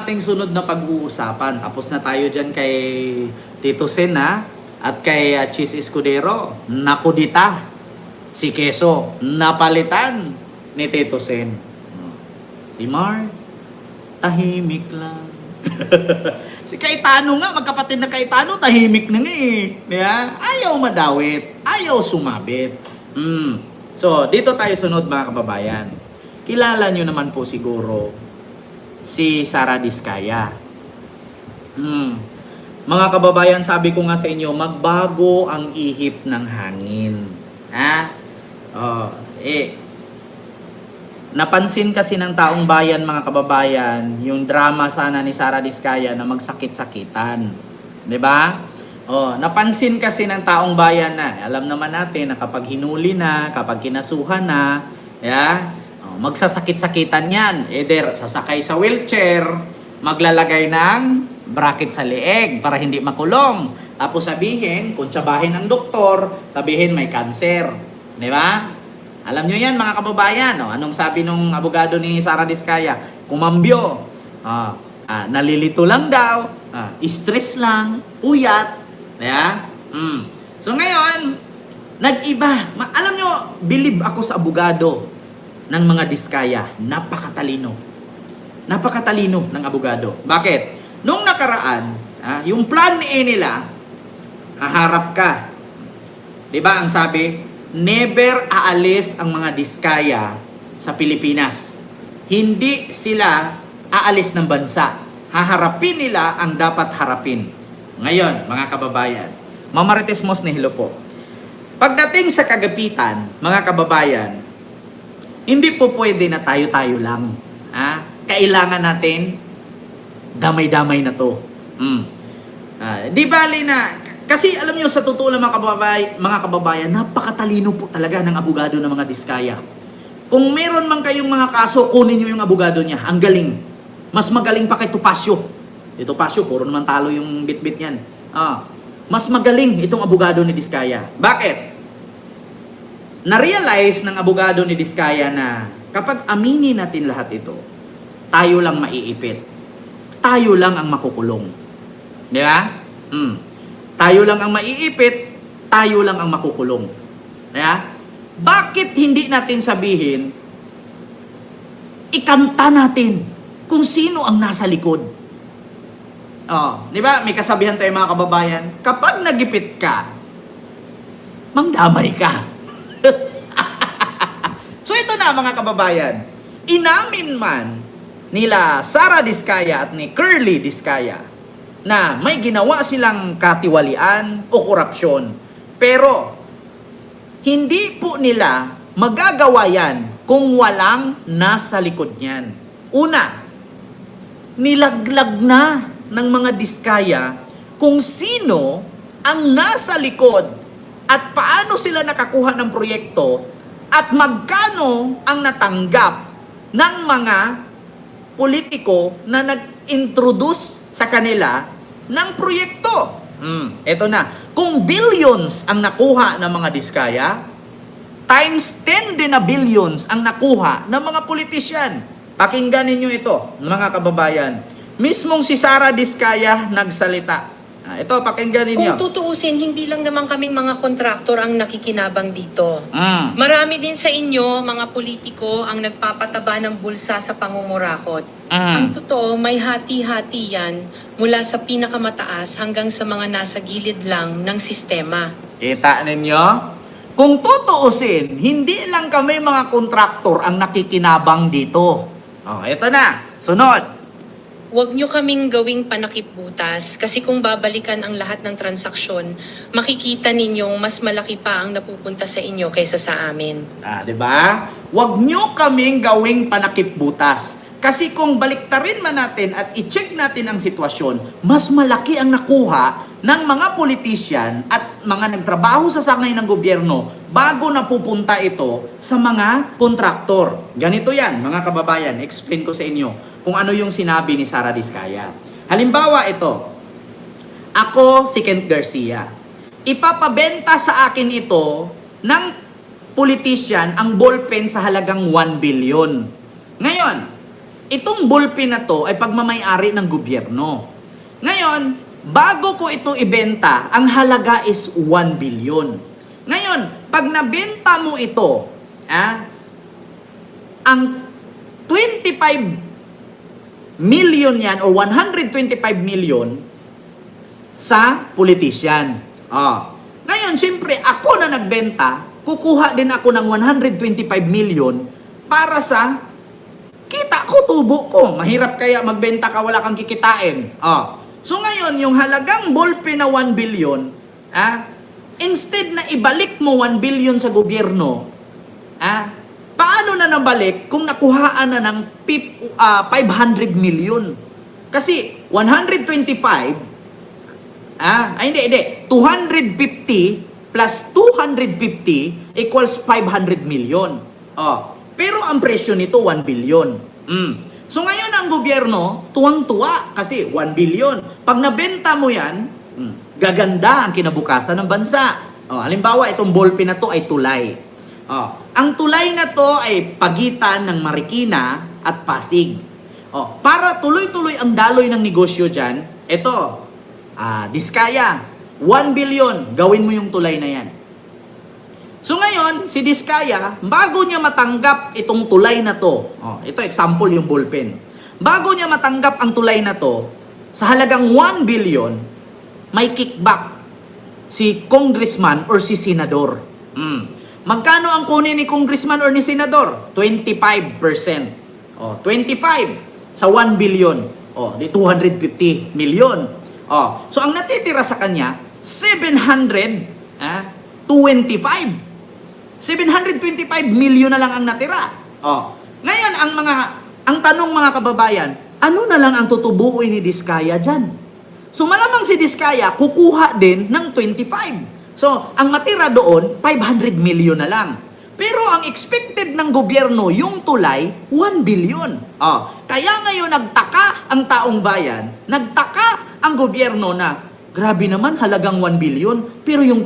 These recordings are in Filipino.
ating sunod na pag-uusapan. Tapos na tayo dyan kay Tito Sen at kay Cheese Escudero. Nakudita si Keso. Napalitan ni Tito Sen. Si Mar, tahimik lang. Si Cayetano nga, magkapatid na Cayetano, tahimik na nga eh. Yeah? Ayaw madawit, ayaw sumabit. So, dito tayo sunod mga kababayan. Kilala nyo naman po siguro si Sara Diskaya. Mga kababayan, sabi ko nga sa inyo, magbago ang ihip ng hangin. Napansin kasi ng taong bayan, mga kababayan, yung drama sana ni Sara Diskaya na magsakit-sakitan. 'Di ba? Napansin kasi ng taong bayan na, alam naman natin na kapag hinuli na, kapag kinasuhan na, magsasakit-sakitan yan. Either sasakay sa wheelchair, maglalagay ng bracket sa leeg para hindi makulong. Tapos sabihin, kung tsabahin ng doktor, sabihin may cancer. 'Di ba? Alam nyo yan mga kababayan. Anong sabi nung abogado ni Sara Diskaya? Kumambyo. Nalilito lang daw. Stress lang. Puyat. So ngayon, nag-iba. Alam nyo, believe ako sa abogado ng mga Diskaya. Napakatalino. Napakatalino ng abogado. Bakit? Nung nakaraan, yung plan nila, haharap ka. Diba ang sabi? Never aalis ang mga Diskaya sa Pilipinas. Hindi sila aalis ng bansa. Haharapin nila ang dapat harapin. Ngayon, mga kababayan, Mamarites Mosnehilo po. Pagdating sa kagapitan, mga kababayan, hindi po pwede na tayo-tayo lang. Kailangan natin damay-damay na to. Di bali na. Kasi alam nyo, sa totoo lang mga kababayan, napakatalino po talaga ng abogado ng mga Diskaya. Kung meron man kayong mga kaso, kunin nyo yung abogado niya. Ang galing. Mas magaling pa kay Topacio. Topacio, puro naman talo yung bit-bit yan. Mas magaling itong abogado ni Diskaya. Bakit? Na-realize ng abogado ni Diskaya na kapag aminin natin lahat ito, tayo lang maiipit. Tayo lang ang makukulong. Di ba? Tayo lang ang maiipit, tayo lang ang makukulong. Bakit hindi natin sabihin, ikanta natin kung sino ang nasa likod? Di ba? May kasabihan tayo mga kababayan, kapag nagipit ka, mangdamay ka. So ito na mga kababayan, inamin man nila Sara Diskaya at ni Curly Diskaya na may ginawa silang katiwalian o korupsyon. Pero, hindi po nila magagawa yan kung walang nasa likod niyan. Una, nilaglag na ng mga Diskaya kung sino ang nasa likod at paano sila nakakuha ng proyekto at magkano ang natanggap ng mga politiko na nag-introduce sa kanila ng proyekto. Ito na. Kung billions ang nakuha ng mga Diskaya, times 10 din na billions ang nakuha ng mga politisyan. Pakinggan ninyo ito, mga kababayan. Mismong si Sara Diskaya nagsalita. Ito, pakinggan ninyo. Kung tutuusin, hindi lang naman kaming mga kontraktor ang nakikinabang dito. Marami din sa inyo, mga politiko, ang nagpapataba ng bulsa sa pangungurakot. Ang totoo, may hati-hati yan mula sa pinakamataas hanggang sa mga nasa gilid lang ng sistema. Kita ninyo? Kung tutuusin, hindi lang kami mga kontraktor ang nakikinabang dito. Ito na. Sunod. Huwag nyo kaming gawing panakipbutas kasi kung babalikan ang lahat ng transaksyon, makikita ninyong mas malaki pa ang napupunta sa inyo kaysa sa amin. Diba? Huwag nyo kaming gawing panakipbutas. Kasi kung baliktarin man natin at i-check natin ang sitwasyon, mas malaki ang nakuha ng mga politician at mga nagtrabaho sa sangay ng gobyerno bago napupunta ito sa mga kontraktor. Ganito yan, mga kababayan. Explain ko sa inyo kung ano yung sinabi ni Sara Diskaya. Halimbawa ito, ako si Kent Garcia. Ipapabenta sa akin ito ng politician ang ballpen sa halagang 1 billion. Ngayon, itong ballpen na to ay pagmamay-ari ng gobyerno. Ngayon, bago ko ito ibenta, ang halaga is 1 billion. Ngayon, pag nabenta mo ito, ang 25 million yan or 125 million sa politician. Ngayon, siyempre, ako na nagbenta, kukuha din ako ng 125 million para sa kita ko, tubo ko. Mahirap kaya magbenta ka, wala kang kikitain. So ngayon, yung halagang ballpen na 1 billion, instead na ibalik mo 1 billion sa gobyerno, paano na nabalik kung nakuhaan na ng 500 million? Kasi 125, hindi. 250 plus 250 equals 500 million. Pero ang presyo nito 1 billion. So ngayon ang gobyerno, tuwang-tuwa kasi 1 billion. Pag nabenta mo yan, gaganda ang kinabukasan ng bansa. Halimbawa, itong ballpen na to ay tulay. Ang tulay na to ay pagitan ng Marikina at Pasig. Para tuloy-tuloy ang daloy ng negosyo dyan, ito, Diskaya, 1 billion, gawin mo yung tulay na yan. So ngayon, si Diskaya, bago niya matanggap itong tulay na to, ito example yung ballpen. Bago niya matanggap ang tulay na to, sa halagang 1 billion, may kickback si congressman or si senador. Magkano ang kunin ni congressman or ni senador? 25%. 25 sa 1 billion. Di 250 million. So ang natitira sa kanya, 725 million na lang ang natira. Ngayon, ang tanong mga kababayan, ano na lang ang tutubuin ni Diskaya dyan? So malamang si Diskaya kukuha din ng 25. So ang matira doon, 500 million na lang. Pero ang expected ng gobyerno, yung tulay, 1 billion. Kaya ngayon nagtaka ang taong bayan, nagtaka ang gobyerno na, grabe naman halagang 1 billion, pero yung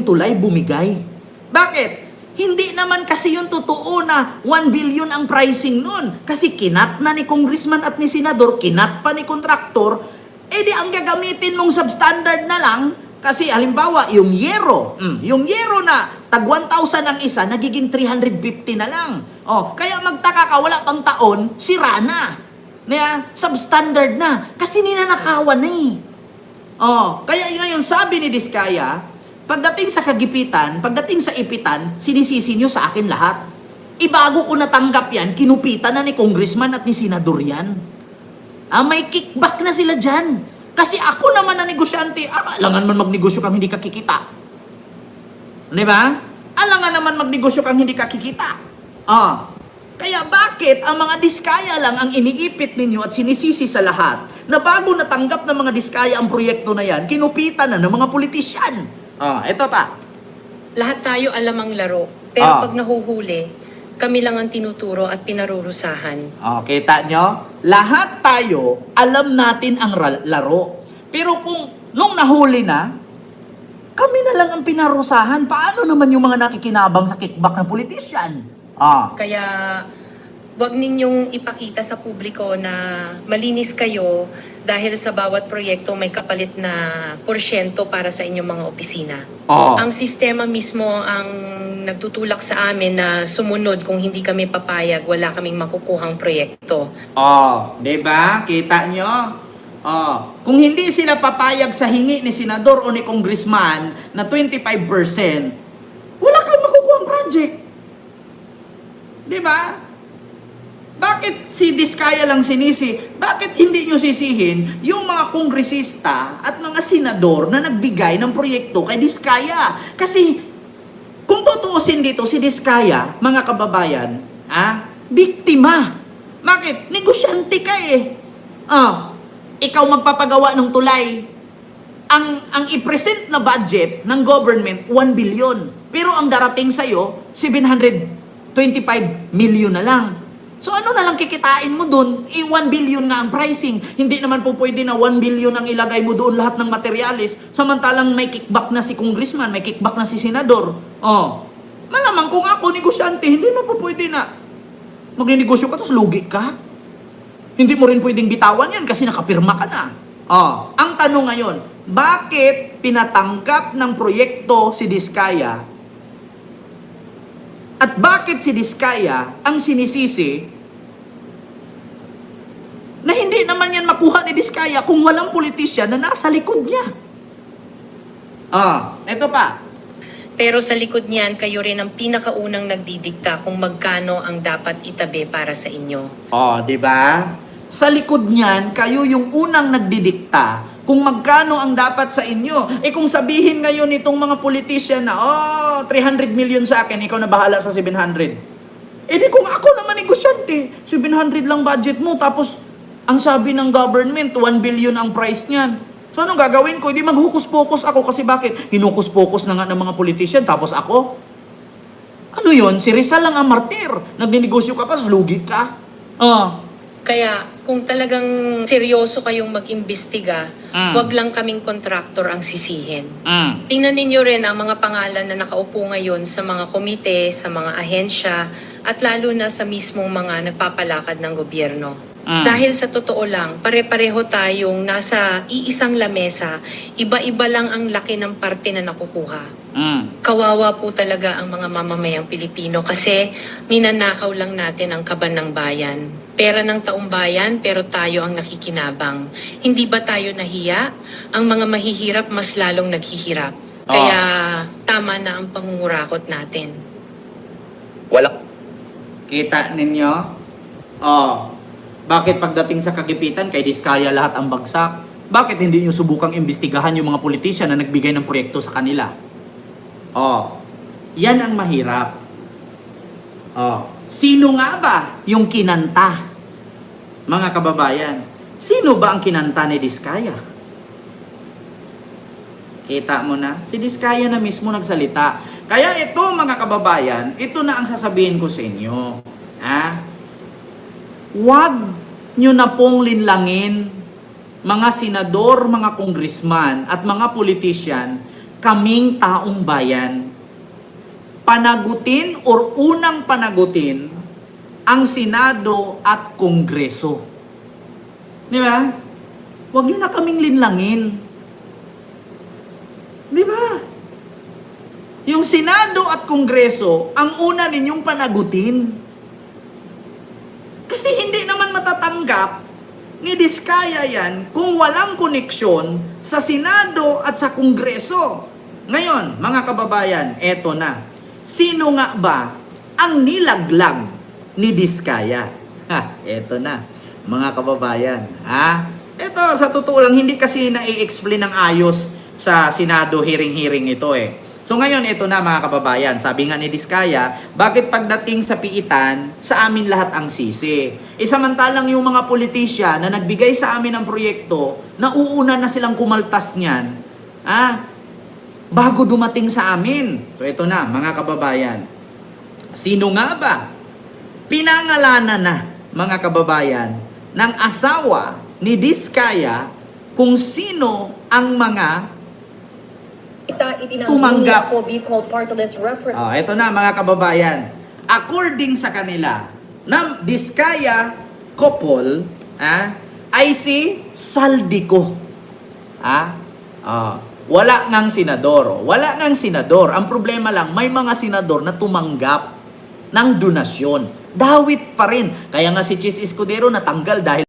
tulay bumigay. Bakit? Hindi naman kasi yung totoo na 1 billion ang pricing nun. Kasi kinat na ni congressman at ni senador, kinat pa ni kontraktor, di ang gagamitin mong substandard na lang. Kasi halimbawa, yung yero na tag 1,000 ang isa, nagiging 350 na lang. Kaya magtaka ka, wala pang taon, sira na. Substandard na. Kasi ninanakawan na kaya ngayon sabi ni Diskaya, pagdating sa kagipitan, pagdating sa ipitan, sinisisi nyo sa akin lahat. Ibago ko natanggap yan, kinupitan na ni congressman at ni senador yan. May kickback na sila dyan. Kasi ako naman na negosyante, alangan man magnegosyo kang hindi ka kikita. Di ba? Alangan naman magnegosyo kang hindi ka kikita. Kaya bakit ang mga Diskaya lang ang iniipit ninyo at sinisisi sa lahat na bago natanggap ng mga Diskaya ang proyekto na yan, kinupitan na ng mga politisyan? Ito pa. Lahat tayo alam ang laro, pero pag nahuhuli, kami lang ang tinuturo at pinarurusahan. Kita nyo? Lahat tayo alam natin ang laro. Pero kung nung nahuli na, kami na lang ang pinarusahan. Paano naman yung mga nakikinabang sa kickback ng politisyan? Kaya wag ninyong ipakita sa publiko na malinis kayo dahil sa bawat proyekto may kapalit na porsyento para sa inyong mga opisina. Ang sistema mismo ang nagtutulak sa amin na sumunod. Kung hindi kami papayag, wala kaming makukuhang proyekto. Diba? Kita nyo? Kung hindi sila papayag sa hingi ni senador o ni congressman na 25%, wala kang makukuhang project. Diba? Bakit si Diskaya lang sinisi? Bakit hindi nyo sisihin yung mga kongresista at mga senador na nagbigay ng proyekto kay Diskaya? Kasi kung tutuusin dito si Diskaya, mga kababayan, biktima. Bakit? Negosyante ka ikaw magpapagawa ng tulay. Ang i-present na budget ng government, 1 billion. Pero ang darating sa'yo, 725 million na lang. So ano na lang kikitain mo doon? 1 billion nga ang pricing. Hindi naman po pwede na 1 billion ang ilagay mo doon lahat ng materialis. Samantalang may kickback na si congressman, may kickback na si senador. Malamang kung ako negosyante, hindi na po pwede na magninegosyo ka tapos lugi ka. Hindi mo rin pwedeng bitawan yan kasi nakapirma ka na. Ang tanong ngayon, bakit pinatangkap ng proyekto si Diskaya at bakit si Diskaya ang sinisisi na hindi naman yan makuha ni Diskaya kung walang politisyan na nasa likod niya? Ito pa. Pero sa likod niyan, kayo rin ang pinakaunang nagdidikta kung magkano ang dapat itabi para sa inyo. Di ba? Sa likod niyan, kayo yung unang nagdidikta kung magkano ang dapat sa inyo. Kung sabihin ngayon itong mga politician na, 300 million sa akin, ikaw na bahala sa 700. Di kung ako naman negosyante, 700 lang budget mo, tapos ang sabi ng government, 1 billion ang price niyan. So anong gagawin ko? Di maghukus-pokus ako kasi bakit? Hinukus-pokus na nga ng mga politician, tapos ako? Ano yun? Si Rizal lang ang martir. Nagninegosyo ka pa, lugi ka. Kaya kung talagang seryoso kayong mag-imbestiga, wag lang kaming kontraktor ang sisihin. Tingnan ninyo rin ang mga pangalan na nakaupo ngayon sa mga komite, sa mga ahensya, at lalo na sa mismong mga nagpapalakad ng gobyerno. Dahil sa totoo lang, pare-pareho tayong nasa iisang lamesa, iba-iba lang ang laki ng parte na nakukuha. Kawawa po talaga ang mga mamamayang Pilipino kasi ninanakaw lang natin ang kaban ng bayan. Pera ng taong bayan pero tayo ang nakikinabang. Hindi ba tayo nahiya? Ang mga mahihirap mas lalong naghihirap. Kaya tama na ang pangungurakot natin. Kita ninyo? Bakit pagdating sa kagipitan kay Diskaya lahat ang bagsak? Bakit hindi nyo subukang imbestigahan yung mga politisyan na nagbigay ng proyekto sa kanila? Yan ang mahirap. Sino nga ba yung kinanta? Mga kababayan, sino ba ang kinanta ni Diskaya? Kita mo na? Si Diskaya na mismo nagsalita. Kaya ito mga kababayan, ito na ang sasabihin ko sa inyo. Huwag nyo na pong linlangin mga senador, mga congressman at mga politician, kaming taong bayan. Panagutin or unang panagutin ang Senado at Kongreso. Di ba? Huwag nyo na kaming linlangin. Di ba? Yung Senado at Kongreso, ang una ninyong panagutin. Kasi hindi naman matatanggap ni Diskaya yan kung walang koneksyon sa Senado at sa Kongreso. Ngayon, mga kababayan, eto na. Sino nga ba ang nilaglag ni Diskaya? Eto na, mga kababayan. Eto, sa totoo lang, hindi kasi na-i-explain ng ayos sa Senado hearing-hearing ito So ngayon, ito na mga kababayan, sabi nga ni Diskaya, bakit pagdating sa piitan, sa amin lahat ang sisi? Samantalang yung mga politisyan na nagbigay sa amin ng proyekto, nauuna na silang kumaltas niyan, bago dumating sa amin. So ito na mga kababayan, sino nga ba pinangalanan na mga kababayan ng asawa ni Diskaya kung sino ang mga tumanggap? Ito na mga kababayan. According sa kanila, na Diskaya couple ay si Saldico. Wala ngang senador. Wala ngang senador. Ang problema lang, may mga senador na tumanggap ng donasyon. Dawit pa rin. Kaya nga si Chis Escudero natanggal dahil